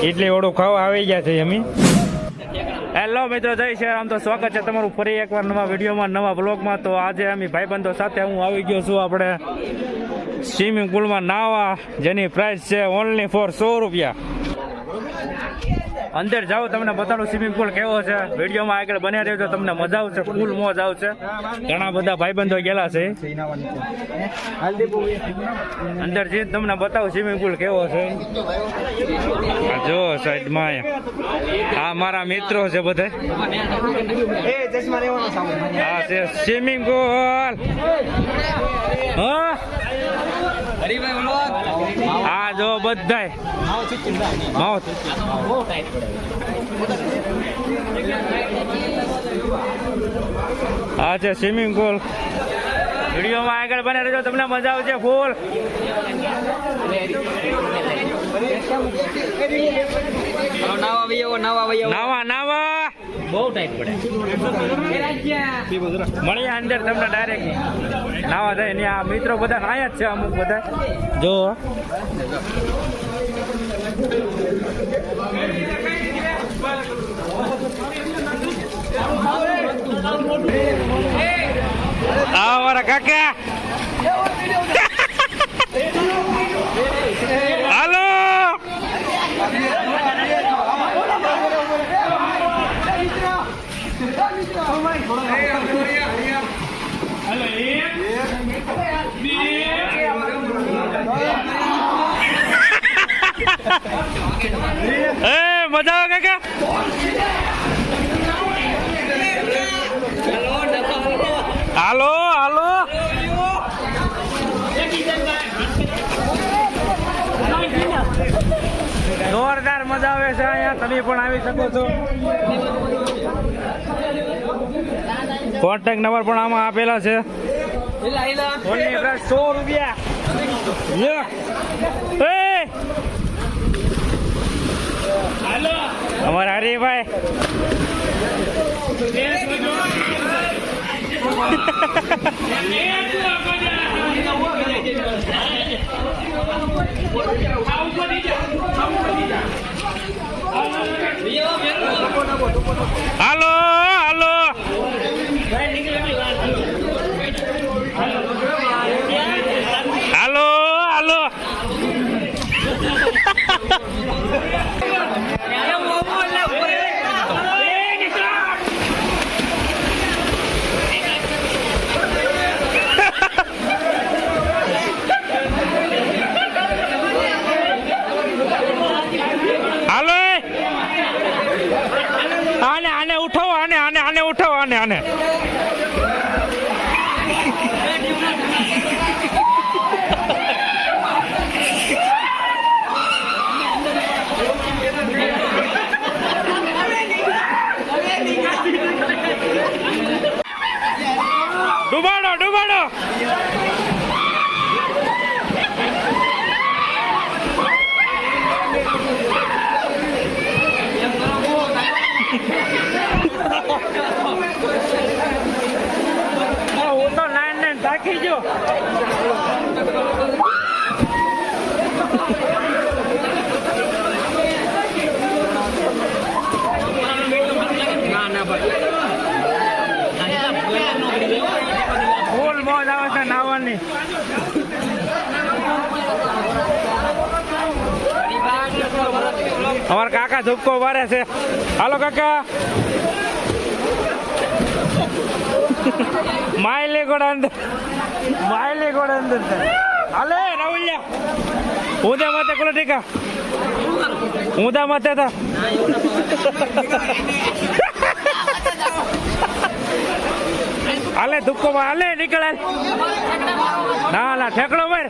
ઇડલી વડું ખાવા આવી ગયા છે અમે. હેલો મિત્રો, જય શ્રી રામ. તો સ્વાગત છે તમારું ફરી એકવાર નવા વિડીયોમાં, નવા બ્લોગમાં. તો આજે અમે ભાઈબંધો સાથે હું આવી ગયો છું આપણે સ્વિમિંગ પુલમાં નાવા, જેની પ્રાઇસ છે ઓનલી ફોર 100 રૂપિયા. અંદર જાઓ, તમને બતાડું સ્વિમિંગ પુલ કેવો છે. વિડીયોમાં આગળ બન્યા રહેજો, તમને મજા આવશે, ફૂલ મોજ આવશે. ઘણા બધા ભાઈબંધો ગયેલા છે. અંદર જઈને તમને બતાવું સ્વિમિંગ પુલ કેવો છે. જો સાઈડમાં આ મારા મિત્રો છે બધા. હા છે સ્વિમિંગ પુલ. હા હા જો બધાય આ છે સ્વિમિંગ પુલ. વિડીયોમાં આગળ બને રહેજો, તમને મજા આવશે ફૂલ. નાવા નાવા બહુ ટાઈટ પડે. મળીએ અંદર તમને ડાયરેક્ટ નાવા થાય ને. આ મિત્રો બધા આયા જ છે, અમુક બધા જો. આ મારા કાકા હાલો. મજા આવે કાકા. હાલો હાલો. જોરદાર મજા આવે છે અહીંયા. તમે પણ આવી શકો છો. કોન્ટેક્ટ નંબર પણ આમાં આપેલા છે. 100 રૂપિયા. અમારા હરીભાઈ હાલો હાલો. હાલો હાલો. આને ઉઠાવો, આને આને આને ઉઠાવો, આને આને. ડુબાડો ડુબાડો. હું તો લાઈન થાકી ગયો. ફૂલ મોજ આવે છે નાવાની. અમારા કાકા ધૂપકો વારે છે. હાલો કાકા. માયલી ગોળ અંદર, માયલી ગોળ અંદર. હાલે રાहुल्या. ઊંધા માથે કોલો ટીકા, ઊંધા માથે હતા. હાલે ધુક્કો માં, હાલે નીકળે. ના ના ઠેકડો માર.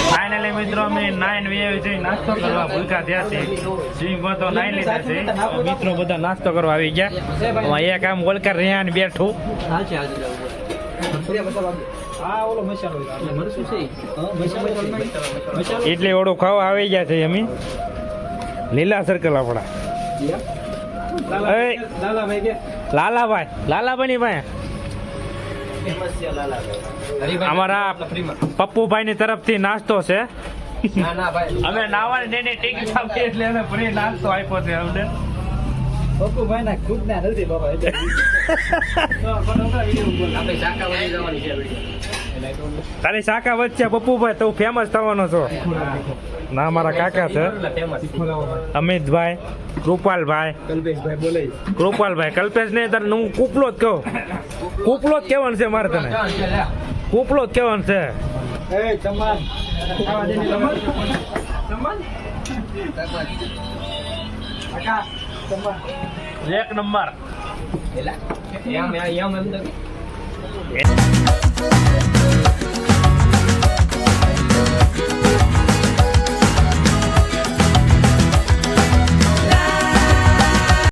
ફાઇનલી મિત્રો અમે 9 વાગે જઈ નાસ્તો કરવા ભૂલકા થયા છે. સ્વિમિંગમાં તો 9 લીધા છે. મિત્રો બધા નાસ્તો કરવા આવી ગયા. એક આમ ઓલકર રેહાન બેઠું. એટલે ઓળું ખાવા આવી ગયા છે અમે લીલા સર્કલ આપણા. લાલાભાઈ ની ભાઈ અમારા પપ્પુભાઈ ની તરફથી નાસ્તો છે. અમે નાવાની દેની ટિકિટ આપી એટલે અમે ફ્રી નાસ્તો આપ્યો છે અમને. પપ્પુભાઈ ના ખુદ ના નથી બાબા. તારી શાખા વચ્ચે પપ્પુભાઈ તું ફેમસ થવાનો છો. ના મારા કાકા છે અમિતભાઈ, કૃપાલભાઈ, કલ્પેશભાઈ બોલે કૃપાલભાઈ. કલ્પેશ ને તારે હું કૂપલો જ કહું. કૂપલો જ કહેવાનું છે મારે તને. કૂપલો જ કહેવાનું છે. એ ચમન ખાવા દે ને ચમન કાકા ચમન એક નંબર. એલા